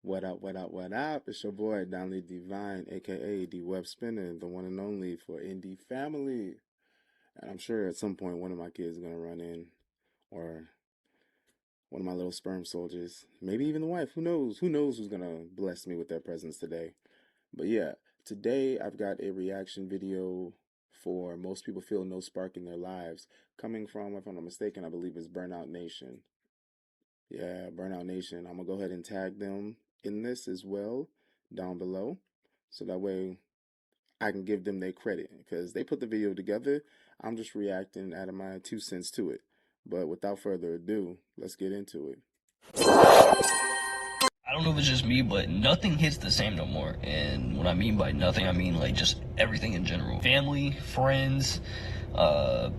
What up, what up, what up? It's your boy, Donley Divine, aka D Web Spinner, the one and only for Indie Family. And I'm sure at some point one of my kids is gonna run in, or one of my little sperm soldiers, maybe even the wife. Who knows? Who knows who's gonna bless me with their presence today? But yeah, today I've got a reaction video for Most People Feel No Spark in Their Lives, coming from, if I'm not mistaken, I believe it's Burnout Nation. Yeah, Burnout Nation. I'm gonna go ahead and tag them in this as well down below, so that way I can give them their credit because they put the video together. I'm just reacting, adding my 2 cents to it. But without further ado, let's get into it. I don't know if it's just me, but nothing hits the same no more. And what I mean by nothing, I mean like just everything in general. Family, friends,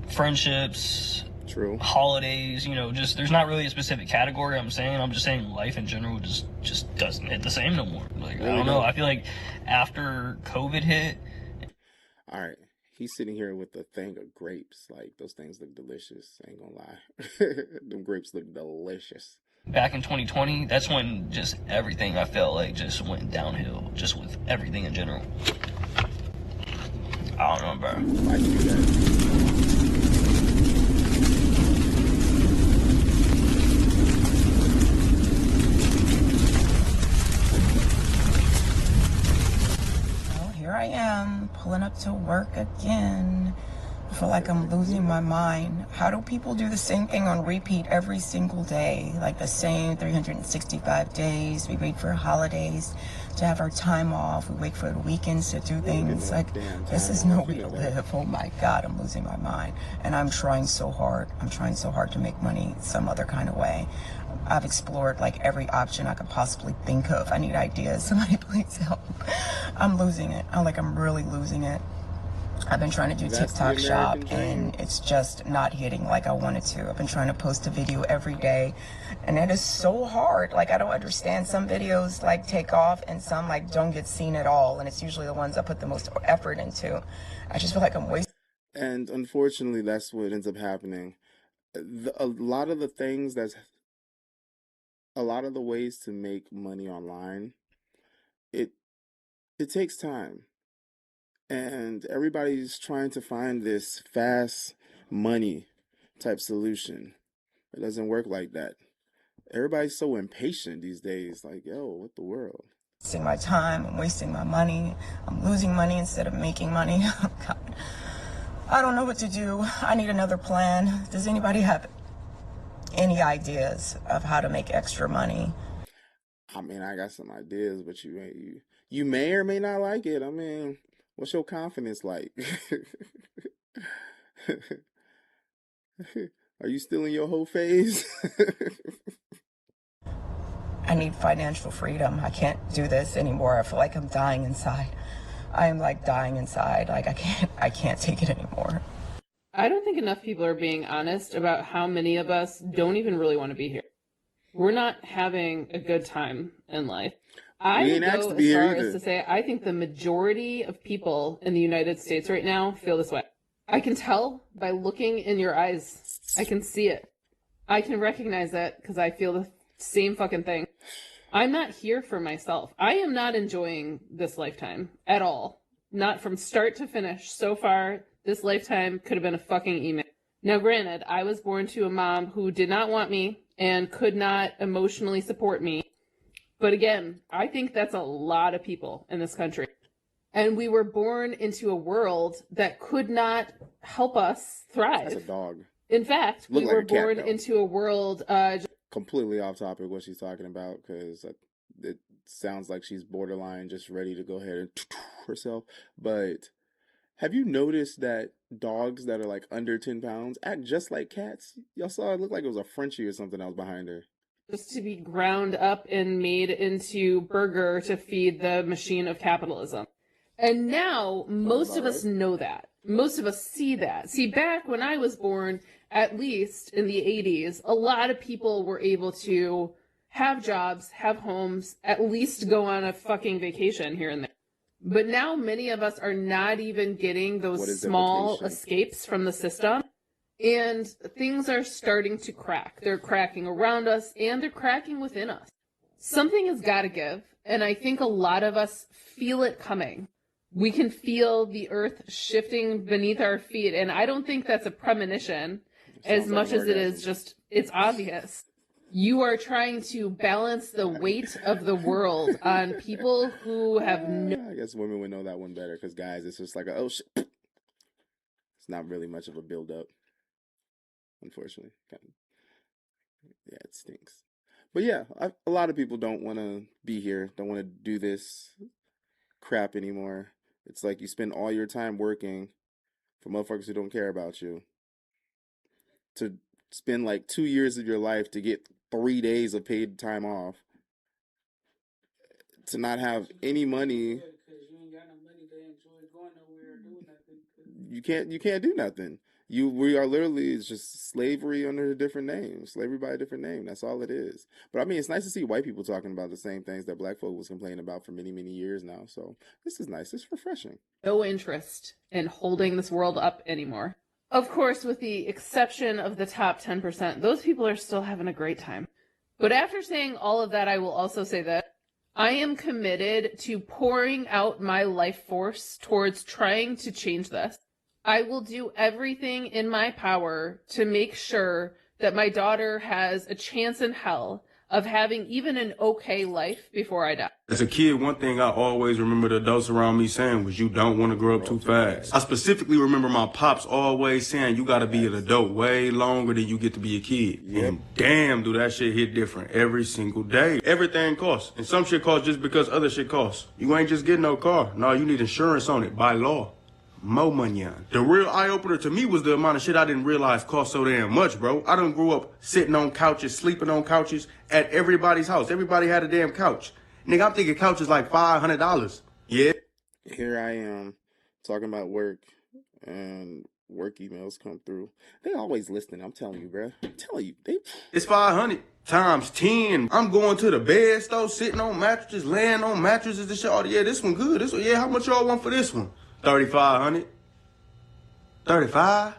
friendships, True. holidays, just there's not really a specific category I'm just saying life in general just doesn't hit the same no more. Like, I don't know. I feel like after COVID hit. All right. He's sitting here with a thing of grapes. Like, those things look delicious. I ain't gonna lie. Them grapes look delicious. Back in 2020, that's when just everything I felt like just went downhill, just with everything in general. I don't know, bro. Why'd you do that? Here I am, pulling up to work again. I feel like I'm losing my mind. How do people do the same thing on repeat every single day? Like the same 365 days. We wait for holidays to have our time off. We wait for the weekends to do things. Like, this is no way to live. Oh my God, I'm losing my mind. And I'm trying so hard. I'm trying so hard to make money some other kind of way. I've explored like every option I could possibly think of. I need ideas. Somebody please help. I'm losing it. I'm really losing it. I've been trying to do TikTok shop and it's just not hitting like I wanted to. I've been trying to post a video every day and it is so hard. Like, I don't understand. Some videos like take off and some like don't get seen at all. And it's usually the ones I put the most effort into. I just feel like I'm wasting. And unfortunately, that's what ends up happening. A lot of the ways to make money online, it takes time. And everybody's trying to find this fast money type solution. It doesn't work like that. Everybody's so impatient these days. Like, yo, what the world? Wasting my time, I'm wasting my money, I'm losing money instead of making money. Oh God. I don't know what to do. I need another plan. Does anybody have any ideas of how to make extra money? I mean, I got some ideas, but you may or may not like it. I mean, what's your confidence like? Are you still in your whole phase? I need financial freedom. I can't do this anymore. I feel like I'm dying inside. I am like dying inside. Like, I can't take it anymore. I don't think enough people are being honest about how many of us don't even really want to be here. We're not having a good time in life. I would go as far as to say I think the majority of people in the United States right now feel this way. I can tell by looking in your eyes. I can see it. I can recognize that because I feel the same fucking thing. I'm not here for myself. I am not enjoying this lifetime at all. Not from start to finish. So far, this lifetime could have been a fucking email. Now, granted, I was born to a mom who did not want me and could not emotionally support me. But again, I think that's a lot of people in this country. And we were born into a world that could not help us thrive. That's a dog. In fact, we were born into a world... completely off topic what she's talking about, because it sounds like she's borderline just ready to go ahead and herself. But have you noticed that dogs that are like under 10 pounds act just like cats? Y'all saw it looked like it was a Frenchie or something that was behind her. Just to be ground up and made into burger to feed the machine of capitalism. And now most of us know that. Most of us see that. See, back when I was born, at least in the 80s, a lot of people were able to have jobs, have homes, at least go on a fucking vacation here and there. But now many of us are not even getting those small escapes from the system. And things are starting to crack. They're cracking around us and they're cracking within us. something has got to give. And I think a lot of us feel it coming. We can feel the earth shifting beneath our feet. And I don't think that's a premonition as much as it is just, it's obvious. You are trying to balance the weight of the world on people who have I guess women would know that one better, because guys, it's just like, oh shit. It's not really much of a build-up, unfortunately. Yeah, it stinks. But yeah, a lot of people don't want to be here, don't want to do this crap anymore. It's like you spend all your time working for motherfuckers who don't care about you, to spend like 2 years of your life to get 3 days of paid time off, to not have any money. You can't do nothing. We are literally, it's just slavery under a different name, slavery by a different name. That's all it is. But I mean, it's nice to see white people talking about the same things that black folk was complaining about for many, many years now. So this is nice. It's refreshing. No interest in holding this world up anymore. Of course, with the exception of the top 10%, those people are still having a great time. But after saying all of that, I will also say that I am committed to pouring out my life force towards trying to change this. I will do everything in my power to make sure that my daughter has a chance in hell of having even an okay life before I die. As a kid, one thing I always remember the adults around me saying was, you don't want to grow up too fast. I specifically remember my pops always saying, you got to be an adult way longer than you get to be a kid. Yep. And damn, do that shit hit different every single day. Everything costs. And some shit costs just because other shit costs. You ain't just getting no car. No, you need insurance on it by law. More money on. The real eye-opener to me was the amount of shit I didn't realize cost so damn much, bro. I done grew up sitting on couches, sleeping on couches at everybody's house. Everybody had a damn couch. Nigga, I'm thinking couch is like $500. Yeah. Here I am talking about work, and work emails come through. They always listening. I'm telling you, bro. I'm telling you. It's 500 times 10. I'm going to the bed though, sitting on mattresses, laying on mattresses and shit. Oh, yeah, this one good. This one, yeah, how much y'all want for this one? 3,500. 35?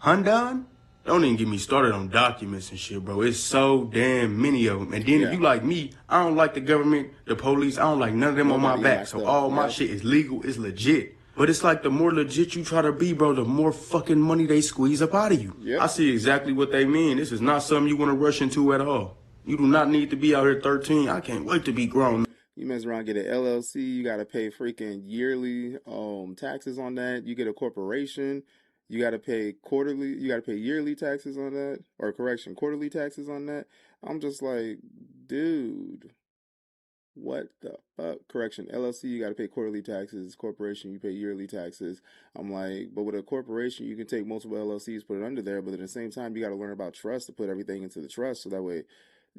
Hundon? Don't even get me started on documents and shit, bro. It's so damn many of them. And then if you like me, I don't like the government, the police. I don't like none of them on my back. So all my shit is legal. It's legit. But it's like the more legit you try to be, bro, the more fucking money they squeeze up out of you. Yep. I see exactly what they mean. This is not something you want to rush into at all. You do not need to be out here 13. I can't wait to be grown. You mess around, get an LLC, you got to pay freaking yearly taxes on that. You get a corporation, you got to pay quarterly, you got to pay yearly taxes on that, or correction, quarterly taxes on that. I'm just like, dude, what the fuck? Correction, LLC, you got to pay quarterly taxes. Corporation, you pay yearly taxes. I'm like, but with a corporation, you can take multiple LLCs, put it under there, but at the same time, you got to learn about trust to put everything into the trust, so that way,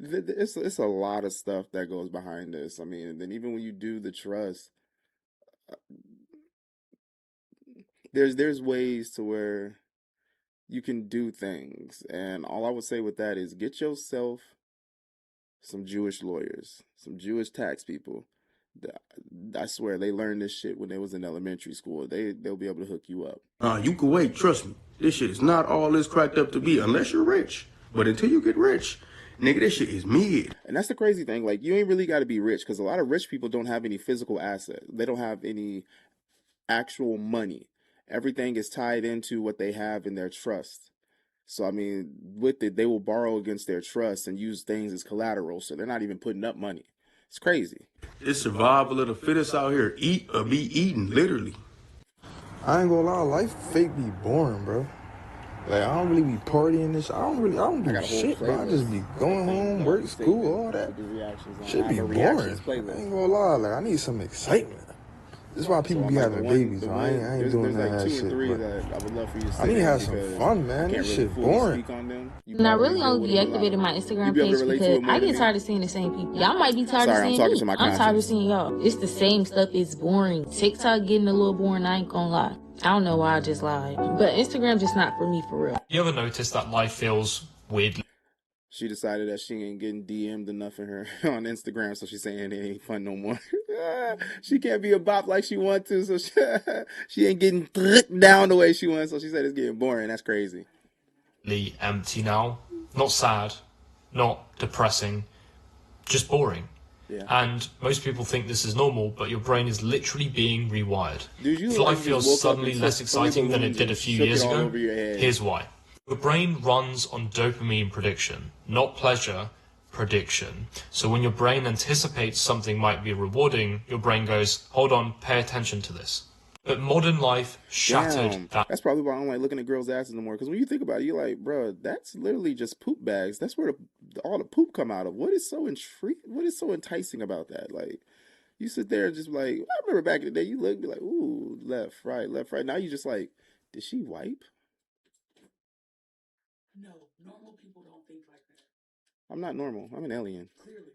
it's a lot of stuff that goes behind this. I mean, then even when you do the trust, there's ways to where you can do things, and all I would say with that is get yourself some Jewish lawyers, some Jewish tax people. I swear they learned this shit when they was in elementary school. They'll be able to hook you up. You can wait. Trust me. This shit is not all it's cracked up to be unless you're rich. But until you get rich, nigga, this shit is mid. And that's the crazy thing. Like, you ain't really got to be rich, because a lot of rich people don't have any physical assets. They don't have any actual money. Everything is tied into what they have in their trust. So, I mean, with it, they will borrow against their trust and use things as collateral. So they're not even putting up money. It's crazy. It's survival of the fittest out here. Eat or be eaten, literally. I ain't gonna lie, life fake be boring, bro. Like, I don't really be partying this. I don't do shit, bro. I just be going home, work, school, all that. Shit be boring. I ain't gonna lie, like, I need some excitement. This is why people be having babies, so I ain't doing that shit. I need to have some fun, man. This shit boring. And I really only deactivated my Instagram page because I get tired of seeing the same people. Y'all might be tired of seeing me. I'm tired of seeing y'all. It's the same stuff. It's boring. TikTok getting a little boring, I ain't gonna lie. I don't know why I just lied. But Instagram just not for me, for real. You ever notice that life feels weird? She decided that she ain't getting DM'd enough in her on Instagram, so she's saying it ain't fun no more. She can't be a bop like she wants to, so she ain't getting down the way she wants, so she said it's getting boring. That's crazy. Empty now. Not sad, not depressing, just boring. And most people think this is normal, but your brain is literally being rewired. If life feels suddenly less exciting than it did a few years ago, here's why. Your brain runs on dopamine prediction, not pleasure prediction. So when your brain anticipates something might be rewarding, your brain goes, hold on, pay attention to this. But modern life shattered that. That's probably why I don't like looking at girls' asses anymore. Because when you think about it, you're like, bro, that's literally just poop bags. That's where all the poop come out of. What is so enticing about that? Like, you sit there and just like, I remember back in the day, you look, be like, ooh, left, right. Now you just like, did she wipe? No, normal people don't think like that. I'm not normal. I'm an alien. Clearly.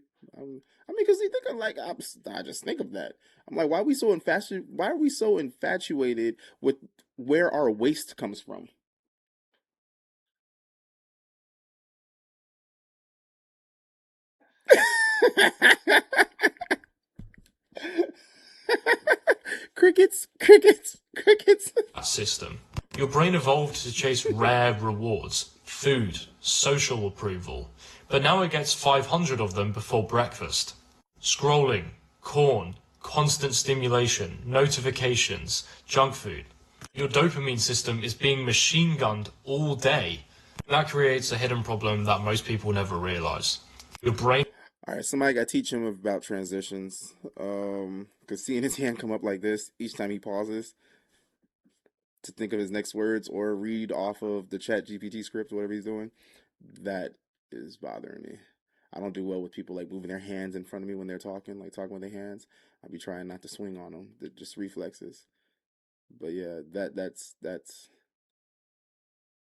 Because you think I'm like, I just think of that. I'm like, why are we so infatuated with where our waste comes from? Crickets. System. Your brain evolved to chase rare rewards, food, social approval, but now it gets 500 of them before breakfast. Scrolling, corn, constant stimulation, notifications, junk food. Your dopamine system is being machine gunned all day. That creates a hidden problem that most people never realize. Your brain... All right, somebody got to teach him about transitions. Because seeing his hand come up like this each time he pauses to think of his next words or read off of the chat GPT script, whatever he's doing, that is bothering me. I don't do well with people like moving their hands in front of me when they're talking with their hands. I be trying not to swing on them. They're just reflexes. But yeah, that's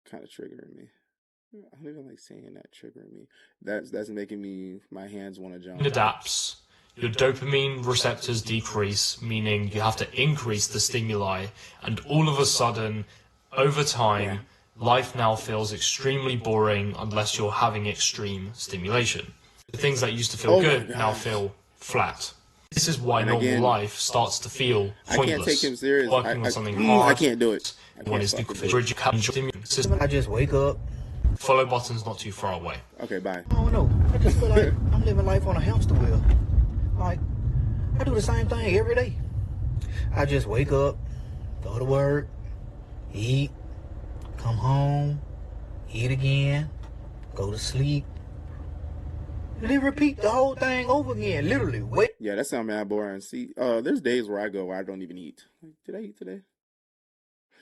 kind of triggering me. I don't even like saying that, triggering me. That's making my hands want to jump. It adapts. Your dopamine receptors decrease, meaning you have to increase the stimuli, and all of a sudden, over time, life now feels extremely boring unless you're having extreme stimulation. The things that used to feel good now feel flat. This is why normal life starts to feel pointless. I can't take him serious. Working on something hard. I can't do it. I just wake up. Follow button's not too far away. Okay, bye. I don't know. I just feel like I'm living life on a hamster wheel. Like, I do the same thing every day. I just wake up, go to work, eat, come home, eat again, go to sleep. And then repeat the whole thing over again, literally. Wait. Yeah, that sounds mad boring. See, there's days where I go where I don't even eat. Did I eat today?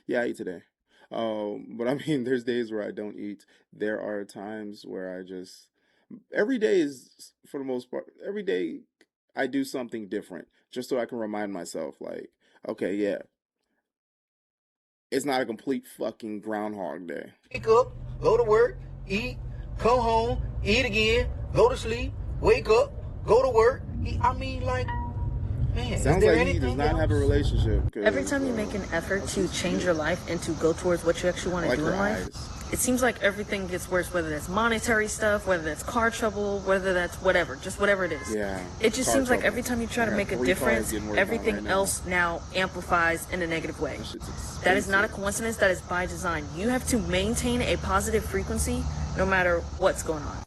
Yeah, I ate today. But I mean, there's days where I don't eat. There are times where every day is, for the most part, every day I do something different just so I can remind myself, like, okay, yeah, it's not a complete fucking Groundhog Day. Wake up, go to work, eat, come home, eat again, go to sleep, wake up, go to work. I mean, like, man, sounds like he does not have a relationship. Every time you make an effort to change your life and to go towards what you actually want to do in life, it seems like everything gets worse, whether that's monetary stuff, whether that's car trouble, whether that's whatever, just whatever it is. Yeah. It just seems like every time you try to make a difference, everything else now amplifies in a negative way. That is not a coincidence. That is by design. You have to maintain a positive frequency no matter what's going on.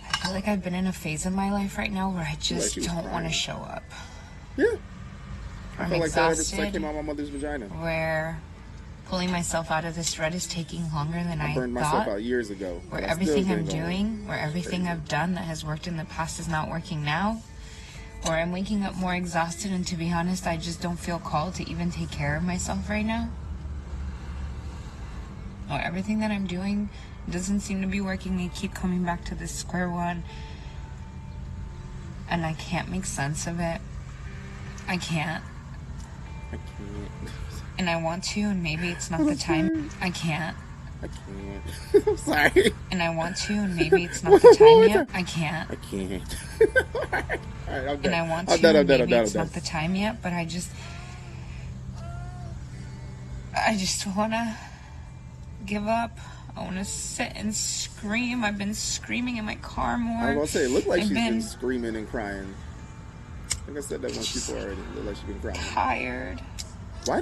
I feel like I've been in a phase of my life right now where I just don't want to show up. Yeah. I'm I feel like that ever since I exhausted, came out of my mother's vagina. where pulling myself out of this rut is taking longer than I burned myself out years ago. Where everything I'm doing, where everything I've done that has worked in the past is not working now. Where I'm waking up more exhausted, and to be honest, I just don't feel called to even take care of myself right now. Or everything that I'm doing doesn't seem to be working. I keep coming back to this square one, and I can't make sense of it. I can't. And I want to, and maybe it's not the time. I can't. I'm sorry. And I want to, and maybe it's not the time yet. I can't. I can't. All right, and I want to, and maybe it's not the time yet, but I just want to give up. I want to sit and scream. I've been screaming in my car more. I was going to say, it looked like she's been screaming and crying. I think I said that once before already. It looked like she's been crying. Tired. Why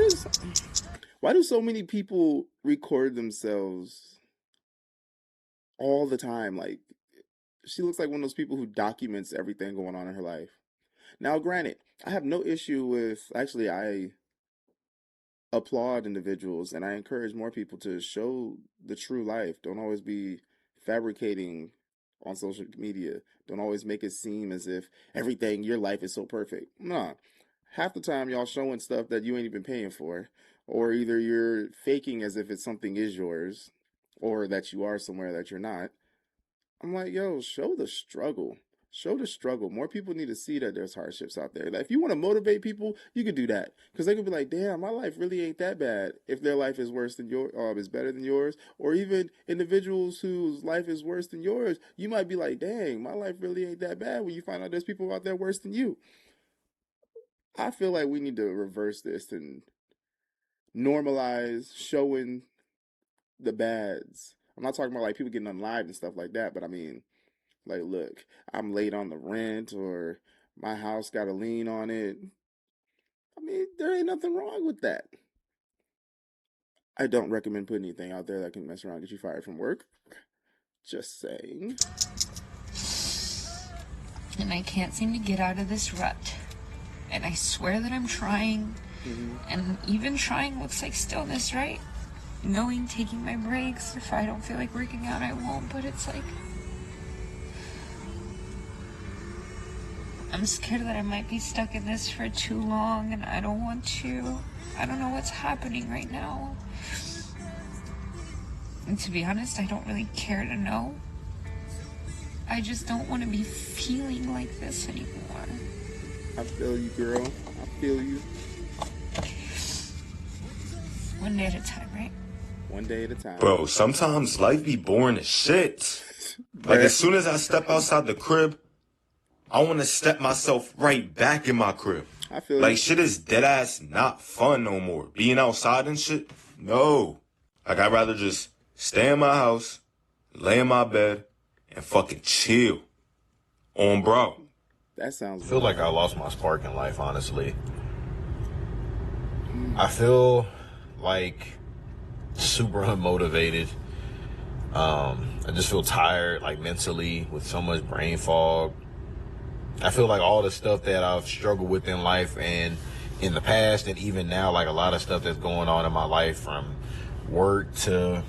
do so many people record themselves all the time? Like, she looks like one of those people who documents everything going on in her life. Now, granted, I have no issue with, actually, I applaud individuals and I encourage more people to show the true life. Don't always be fabricating on social media. Don't always make it seem as if everything, your life is so perfect. Nah. Half the time y'all showing stuff that you ain't even paying for. Or either you're faking as if it's something is yours, or that you are somewhere that you're not. I'm like, yo, show the struggle. Show the struggle. More people need to see that there's hardships out there. That if you want to motivate people, you can do that. Because they could be like, damn, my life really ain't that bad. If their life is worse than yours, is better than yours. Or even individuals whose life is worse than yours, you might be like, dang, my life really ain't that bad when you find out there's people out there worse than you. I feel like we need to reverse this and normalize showing the bads. I'm not talking about like people getting unlived and stuff like that, but I mean, like, look, I'm late on the rent, or my house got a lien on it. I mean, there ain't nothing wrong with that. I don't recommend putting anything out there that can mess around and get you fired from work. Just saying. And I can't seem to get out of this rut. And I swear that I'm trying. And even trying looks like stillness, right? Knowing, taking my breaks. If I don't feel like working out, I won't. But it's like, I'm scared that I might be stuck in this for too long, and I don't want to. I don't know what's happening right now. And to be honest, I don't really care to know. I just don't want to be feeling like this anymore. I feel you, girl. I feel you. One day at a time, right? One day at a time. Bro, sometimes life be boring as shit. Like, as soon as I step outside the crib, I want to step myself right back in my crib. I feel like, you. Shit is deadass not fun no more. Being outside and shit, no. Like, I'd rather just stay in my house, lay in my bed, and fucking chill. On bro. That sounds I feel like I lost my spark in life, honestly. I feel like super unmotivated. I just feel tired, like mentally, with so much brain fog. I feel like all the stuff that I've struggled with in life and in the past and even now, like a lot of stuff that's going on in my life, from work to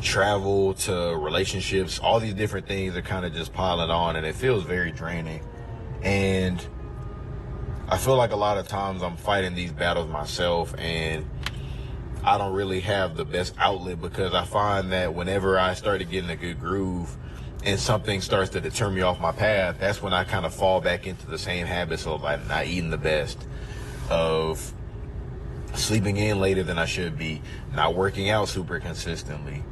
travel to relationships, all these different things are kind of just piling on, and it feels very draining. And I feel like a lot of times I'm fighting these battles myself, and I don't really have the best outlet, because I find that whenever I start to get in a good groove and something starts to deter me off my path, that's when I kind of fall back into the same habits of like not eating the best, of sleeping in later than I should be, not working out super consistently,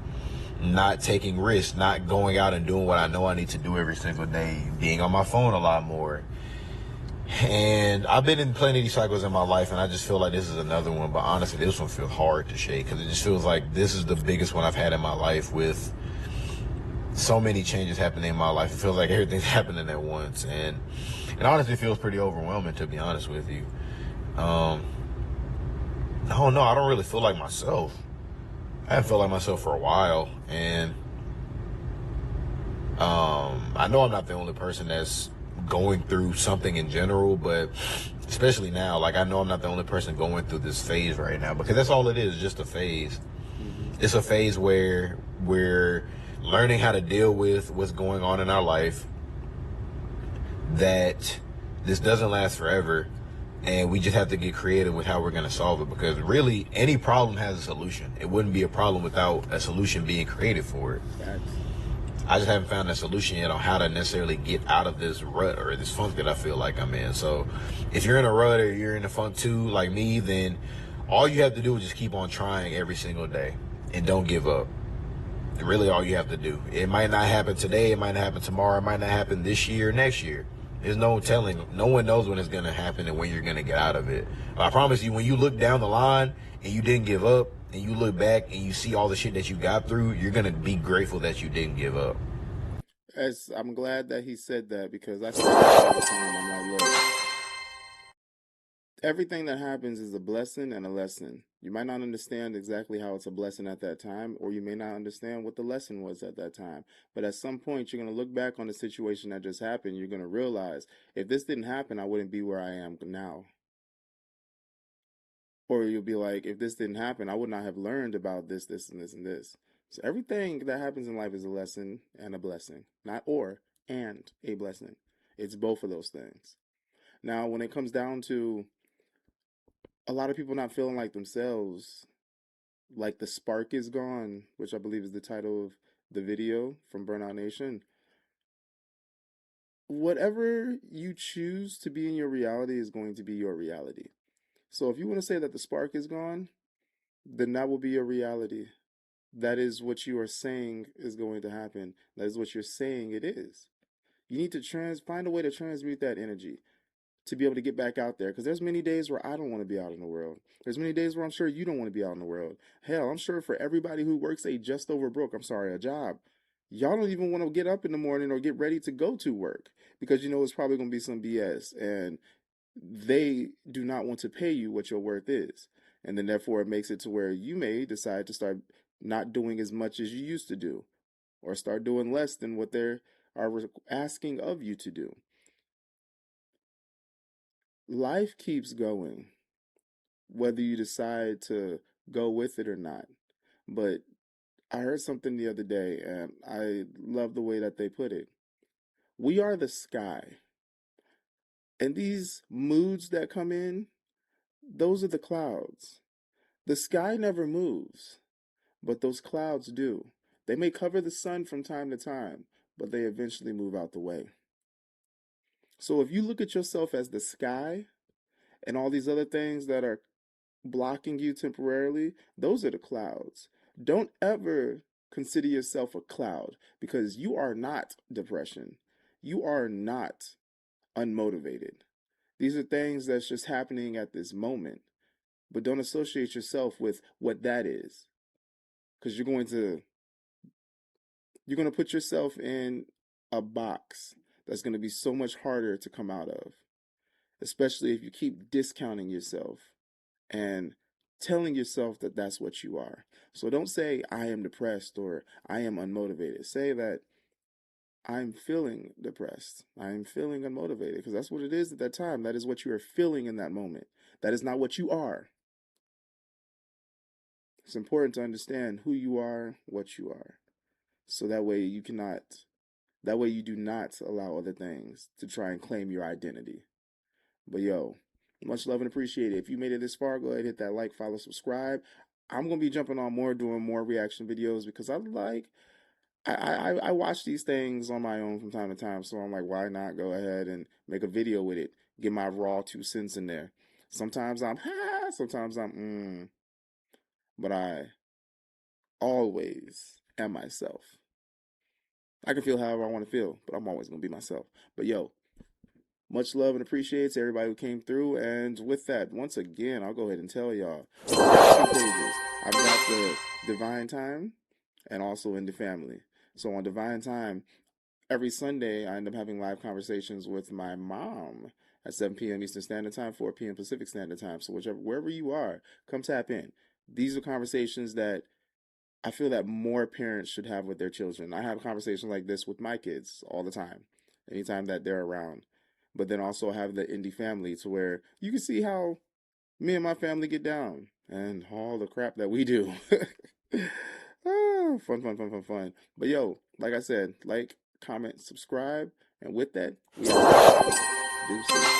not taking risks, not going out and doing what I know I need to do every single day, being on my phone a lot more. And I've been in plenty of these cycles in my life, and I just feel like this is another one. But honestly, this one feels hard to shake, because it just feels like this is the biggest one I've had in my life, with so many changes happening in my life. It feels like everything's happening at once, and it honestly feels pretty overwhelming, to be honest with you. I don't know. I don't really feel like myself. I haven't felt like myself for a while, and I know I'm not the only person that's going through something in general, but especially now, like, I know I'm not the only person going through this phase right now, because that's all it is, just a phase. It's a phase where we're learning how to deal with what's going on in our life, that this doesn't last forever, and we just have to get creative with how we're going to solve it, because really any problem has a solution. It wouldn't be a problem without a solution being created for it. I just haven't found a solution yet on how to necessarily get out of this rut or this funk that I feel like I'm in. So if you're in a rut or you're in a funk too, like me, then all you have to do is just keep on trying every single day and don't give up. Really all you have to do. It might not happen today, it might not happen tomorrow, it might not happen this year, next year. There's no telling. No one knows when it's going to happen and when you're going to get out of it. But I promise you, when you look down the line and you didn't give up, and you look back and you see all the shit that you got through, you're going to be grateful that you didn't give up. I'm glad that he said that, because I said that all the time. I'm like, look, everything that happens is a blessing and a lesson. You might not understand exactly how it's a blessing at that time, or you may not understand what the lesson was at that time. But at some point, you're going to look back on the situation that just happened. You're going to realize, if this didn't happen, I wouldn't be where I am now. Or you'll be like, if this didn't happen, I would not have learned about this, this, and this, and this. So everything that happens in life is a lesson and a blessing. Not or, and a blessing. It's both of those things. Now, when it comes down to a lot of people not feeling like themselves, like the spark is gone, which I believe is the title of the video from Burnout Nation. Whatever you choose to be in your reality is going to be your reality. So if you want to say that the spark is gone, then that will be your reality. That is what you are saying is going to happen. That is what you're saying it is. You need to find a way to transmute that energy to be able to get back out there. Because there's many days where I don't want to be out in the world. There's many days where I'm sure you don't want to be out in the world. Hell, I'm sure for everybody who works a job, y'all don't even want to get up in the morning or get ready to go to work because you know it's probably going to be some BS. And they do not want to pay you what your worth is. And then therefore it makes it to where you may decide to start not doing as much as you used to do, or start doing less than what they are asking of you to do. Life keeps going, whether you decide to go with it or not. But I heard something the other day, and I love the way that they put it. We are the sky. And these moods that come in, those are the clouds. The sky never moves, but those clouds do. They may cover the sun from time to time, but they eventually move out the way. So if you look at yourself as the sky and all these other things that are blocking you temporarily, those are the clouds. Don't ever consider yourself a cloud, because you are not depression. You are not unmotivated. These are things that's just happening at this moment. But don't associate yourself with what that is, because you're going to put yourself in a box that's going to be so much harder to come out of, especially if you keep discounting yourself and telling yourself that that's what you are. So don't say I am depressed or I am unmotivated. Say that I'm feeling depressed. I'm feeling unmotivated, because that's what it is at that time. That is what you are feeling in that moment. That is not what you are. It's important to understand who you are, what you are. So that way you do not allow other things to try and claim your identity. But yo, much love and appreciate it. If you made it this far, go ahead and hit that like, follow, subscribe. I'm going to be jumping on more, doing more reaction videos, because I watch these things on my own from time to time. So I'm like, why not go ahead and make a video with it? Get my raw 2 cents in there. Sometimes I'm sometimes I'm but I always am myself. I can feel however I want to feel, but I'm always going to be myself. But yo, much love and appreciate to everybody who came through. And with that, once again, I'll go ahead and tell y'all, I've got 2 pages. I've got the Divine Time and also In the Family. So on Divine Time, every Sunday, I end up having live conversations with my mom at 7 p.m. Eastern Standard Time, 4 p.m. Pacific Standard Time. So wherever you are, come tap in. These are conversations that I feel that more parents should have with their children. I have conversations like this with my kids all the time, anytime that they're around. But then also have the indie family, to where you can see how me and my family get down and all the crap that we do. Fun. But yo, like I said, like, comment, subscribe, and with that, we are deuces.